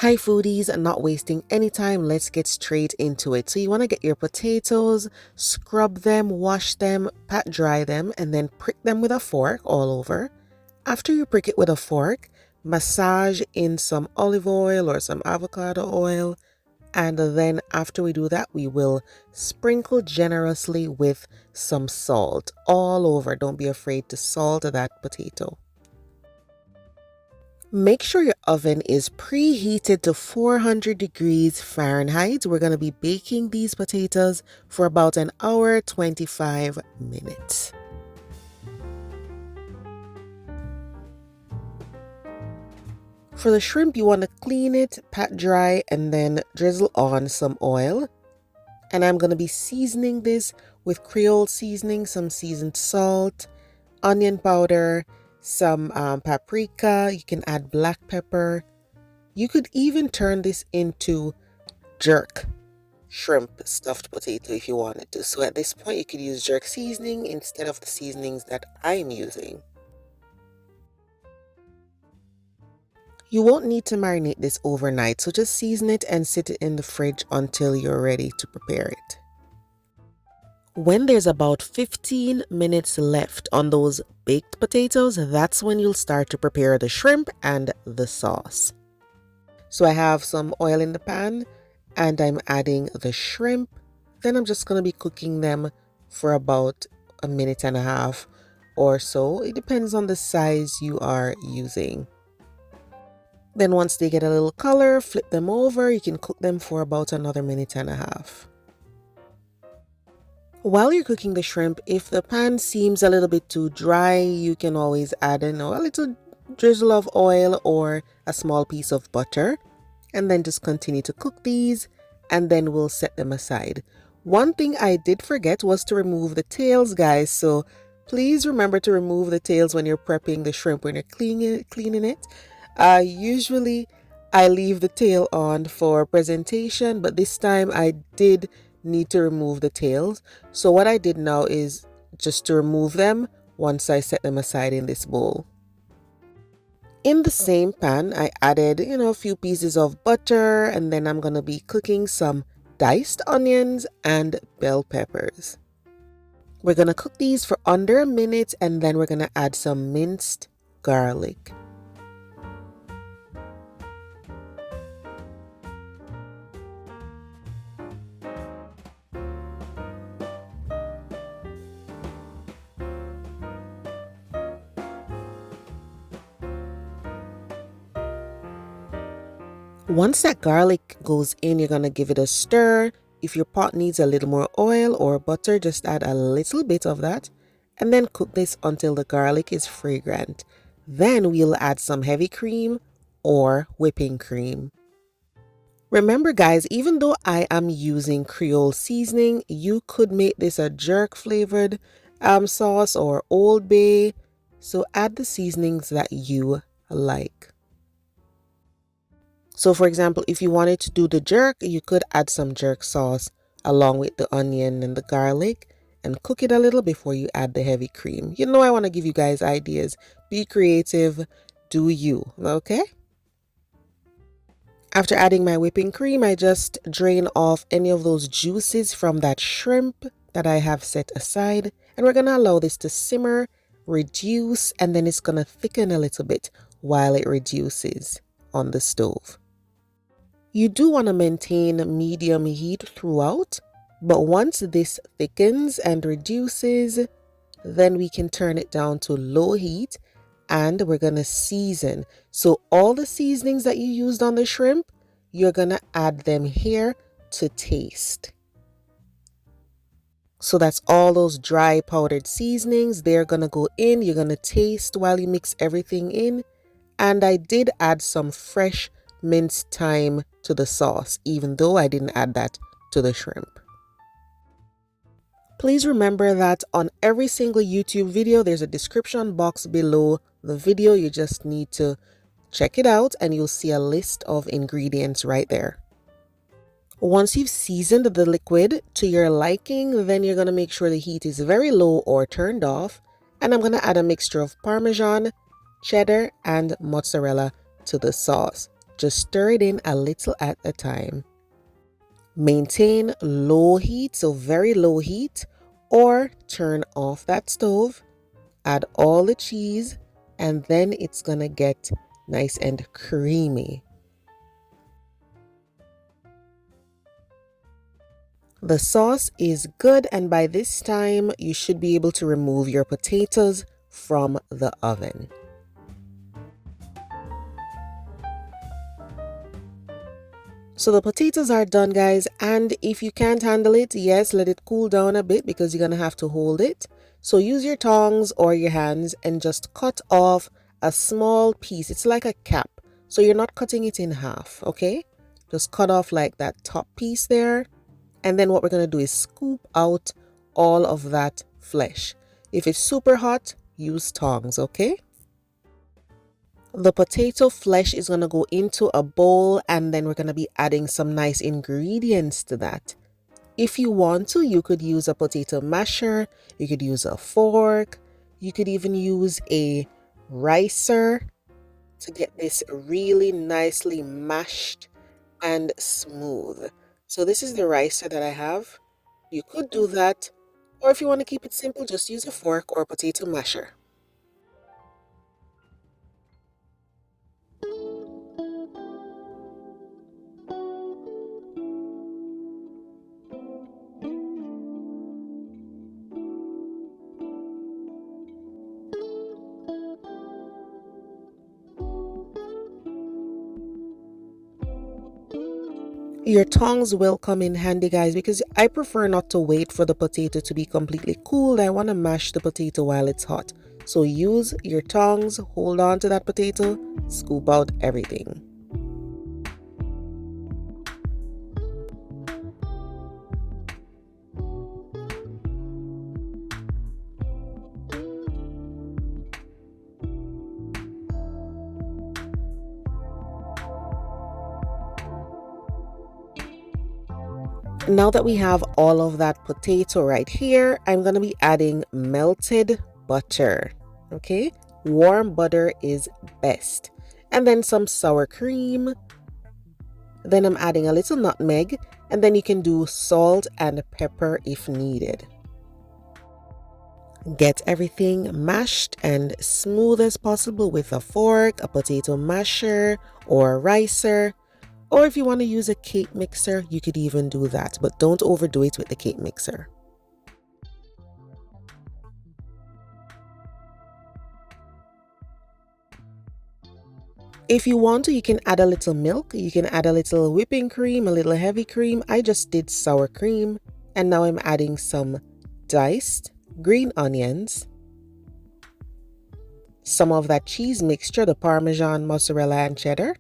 Hi foodies, not wasting any time, let's get straight into it. So you want to get your potatoes, scrub them, wash them, pat dry them, and then prick them with a fork all over. After you prick it with a fork, massage in some olive oil or some avocado oil. And then after we do that, we will sprinkle generously with some salt all over. Don't be afraid to salt that potato. Make sure your oven is preheated to 400 degrees Fahrenheit. We're going to be baking these potatoes for about an hour, 25 minutes. For the shrimp, you want to clean it, pat dry, and then drizzle on some oil. And I'm going to be seasoning this with Creole seasoning, some seasoned salt, onion powder, some paprika. You can add black pepper. You could even turn this into jerk shrimp stuffed potato if you wanted to. So at this point, you could use jerk seasoning instead of the seasonings that I'm using. You won't need to marinate this overnight, so just season it and sit it in the fridge until you're ready to prepare it. When there's about 15 minutes left on those baked potatoes, that's when you'll start to prepare the shrimp and the sauce. So I have some oil in the pan and I'm adding the shrimp. Then I'm just going to be cooking them for about a minute and a half or so. It depends on the size you are using. Then once they get a little color, flip them over. You can cook them for about another minute and a half. While you're cooking the shrimp, if the pan seems a little bit too dry, you can always add in a little drizzle of oil or a small piece of butter. And then just continue to cook these and then we'll set them aside. One thing I did forget was to remove the tails, guys. So please remember to remove the tails when you're prepping the shrimp, when you're cleaning it. Usually I leave the tail on for presentation, but this time I did need to remove the tails. So what I did now is just to remove them once I set them aside in this bowl. In the same pan, I added, a few pieces of butter, and then I'm going to be cooking some diced onions and bell peppers. We're going to cook these for under a minute, and then we're going to add some minced garlic. Once that garlic goes in, you're going to give it a stir. If your pot needs a little more oil or butter, just add a little bit of that. And then cook this until the garlic is fragrant. Then we'll add some heavy cream or whipping cream. Remember guys, even though I am using Creole seasoning, you could make this a jerk flavored sauce or Old Bay. So add the seasonings that you like. So for example, if you wanted to do the jerk, you could add some jerk sauce along with the onion and the garlic and cook it a little before you add the heavy cream. I want to give you guys ideas. Be creative, do you, okay? After adding my whipping cream, I just drain off any of those juices from that shrimp that I have set aside. And we're going to allow this to simmer, reduce, and then it's going to thicken a little bit while it reduces on the stove. You do want to maintain medium heat throughout, but once this thickens and reduces, then we can turn it down to low heat and we're going to season. So all the seasonings that you used on the shrimp, you're going to add them here to taste. So that's all those dry powdered seasonings. They're going to go in. You're going to taste while you mix everything in. And I did add some fresh minced thyme to the sauce, even though I didn't add that to the shrimp. Please remember that on every single YouTube video, there's a description box below the video. You just need to check it out and you'll see a list of ingredients right there. Once you've seasoned the liquid to your liking, then you're going to make sure the heat is very low or turned off. And I'm going to add a mixture of Parmesan, Cheddar, and Mozzarella to the sauce. Just stir it in a little at a time. Maintain low heat, so very low heat, or turn off that stove. Add all the cheese, and then it's gonna get nice and creamy. The sauce is good, and by this time you should be able to remove your potatoes from the oven. So the potatoes are done, guys, and if you can't handle it, yes, let it cool down a bit because you're gonna have to hold it. So use your tongs or your hands and just cut off a small piece. It's like a cap, so you're not cutting it in half, okay? Just cut off like that top piece there, and then what we're gonna do is scoop out all of that flesh. If it's super hot, use tongs, okay? The potato flesh is going to go into a bowl, and then we're going to be adding some nice ingredients to that. If you want to, you could use a potato masher, you could use a fork, you could even use a ricer to get this really nicely mashed and smooth. So this is the ricer that I have. You could do that, or if you want to keep it simple, just use a fork or a potato masher. Your tongs will come in handy, guys, because I prefer not to wait for the potato to be completely cooled. I want to mash the potato while it's hot. So use your tongs, hold on to that potato, scoop out everything. Now that we have all of that potato right here, I'm going to be adding melted butter. Okay, warm butter is best. And then some sour cream. Then I'm adding a little nutmeg, and then you can do salt and pepper if needed. Get everything mashed and smooth as possible with a fork, a potato masher, or a ricer. Or if you want to use a cake mixer, you could even do that, but don't overdo it with the cake mixer. If you want to, you can add a little milk, you can add a little whipping cream, a little heavy cream. I just did sour cream, and now I'm adding some diced green onions, some of that cheese mixture, the Parmesan, mozzarella, and cheddar.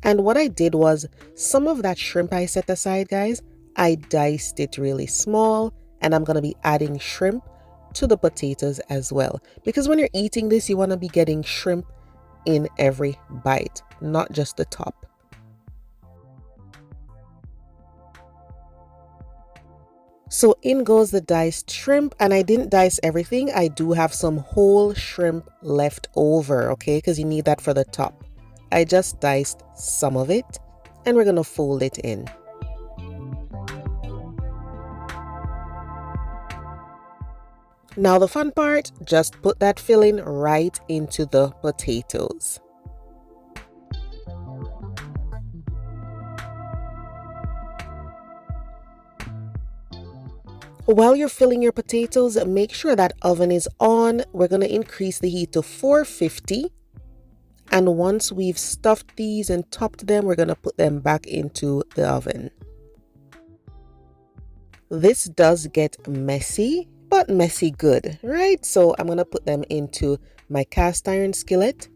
And what I did was, some of that shrimp I set aside, guys, I diced it really small, and I'm going to be adding shrimp to the potatoes as well. Because when you're eating this, you want to be getting shrimp in every bite, not just the top. So in goes the diced shrimp, and I didn't dice everything. I do have some whole shrimp left over, okay, because you need that for the top. I just diced some of it, and we're going to fold it in. Now the fun part, just put that filling right into the potatoes. While you're filling your potatoes, make sure that oven is on. We're going to increase the heat to 450. And once we've stuffed these and topped them, we're going to put them back into the oven. This does get messy, but messy good, right? So I'm going to put them into my cast iron skillet,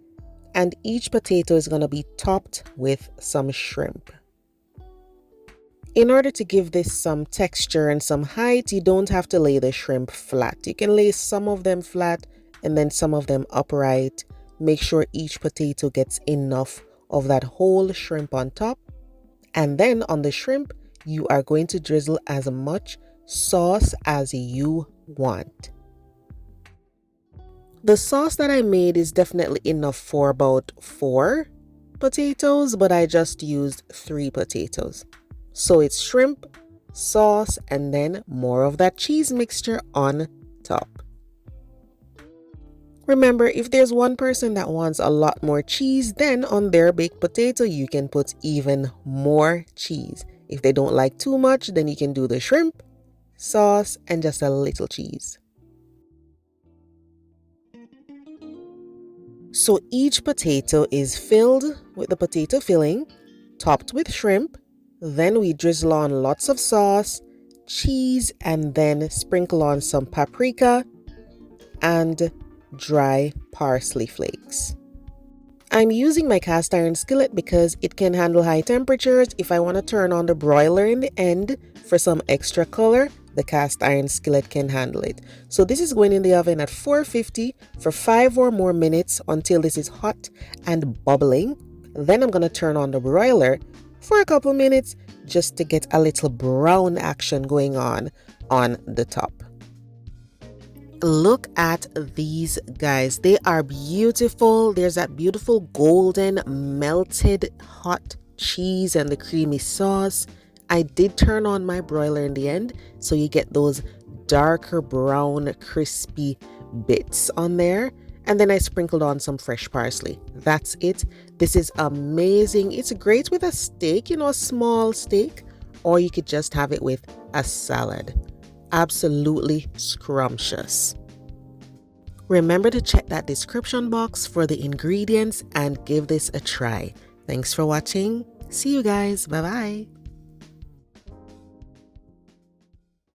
and each potato is going to be topped with some shrimp. In order to give this some texture and some height, you don't have to lay the shrimp flat. You can lay some of them flat and then some of them upright. Make sure each potato gets enough of that whole shrimp on top. And then on the shrimp, you are going to drizzle as much sauce as you want. The sauce that I made is definitely enough for about 4. potatoes, but I just used 3 potatoes. So it's shrimp, sauce, and then more of that cheese mixture on top. Remember, if there's one person that wants a lot more cheese, then on their baked potato, you can put even more cheese. If they don't like too much, then you can do the shrimp, sauce, and just a little cheese. So each potato is filled with the potato filling, topped with shrimp. Then we drizzle on lots of sauce, cheese, and then sprinkle on some paprika and dry parsley flakes. I'm using my cast iron skillet because it can handle high temperatures. If I want to turn on the broiler in the end for some extra color, the cast iron skillet can handle it. So this is going in the oven at 450 for 5 or more minutes until this is hot and bubbling. Then I'm going to turn on the broiler for a couple minutes just to get a little brown action going on the top. Look at these guys. They are beautiful. There's that beautiful golden melted hot cheese and the creamy sauce. I did turn on my broiler in the end, so you get those darker brown crispy bits on there. And then I sprinkled on some fresh parsley. That's it. This is amazing. It's great with a steak, a small steak, or you could just have it with a salad. Absolutely scrumptious. Remember to check that description box for the ingredients and give this a try. Thanks for watching. See you guys. Bye-bye.